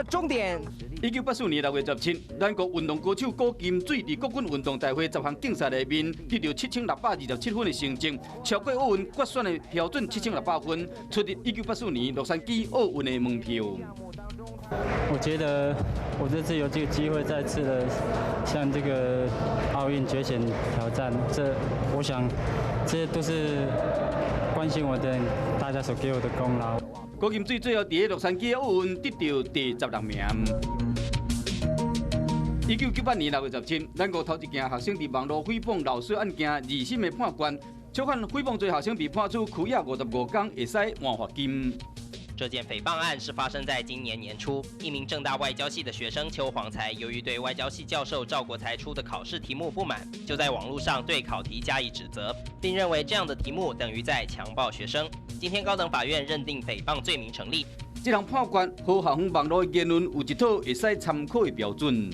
终点。1984年6月17日，咱国运动歌手古金水伫国军运动大会10项竞赛里面，得到7627分的成绩，超过奥运决选的标准7600分，取得1984年洛杉矶奥运的门票。我觉得我这次有这个机会再次的向这个奥运决选挑战，我想这都是关心我的人大家所给我的功劳。古金水最后伫洛杉矶奥运得到第16名。1998年6月17日，咱国头一件学生伫网络诽谤老师案件2审的判决，触犯诽谤罪学生被判处拘役55天，会使换罚金。这件诽谤案是发生在今年年初，一名政大外交系的学生邱煌才，由于对外交系教授赵国才出的考试题目不满，就在网络上对考题加以指责，并认为这样的题目等于在强暴学生。今天高等法院认定诽谤罪名成立。这项判决和学生网络言论有一套会使参考的标准。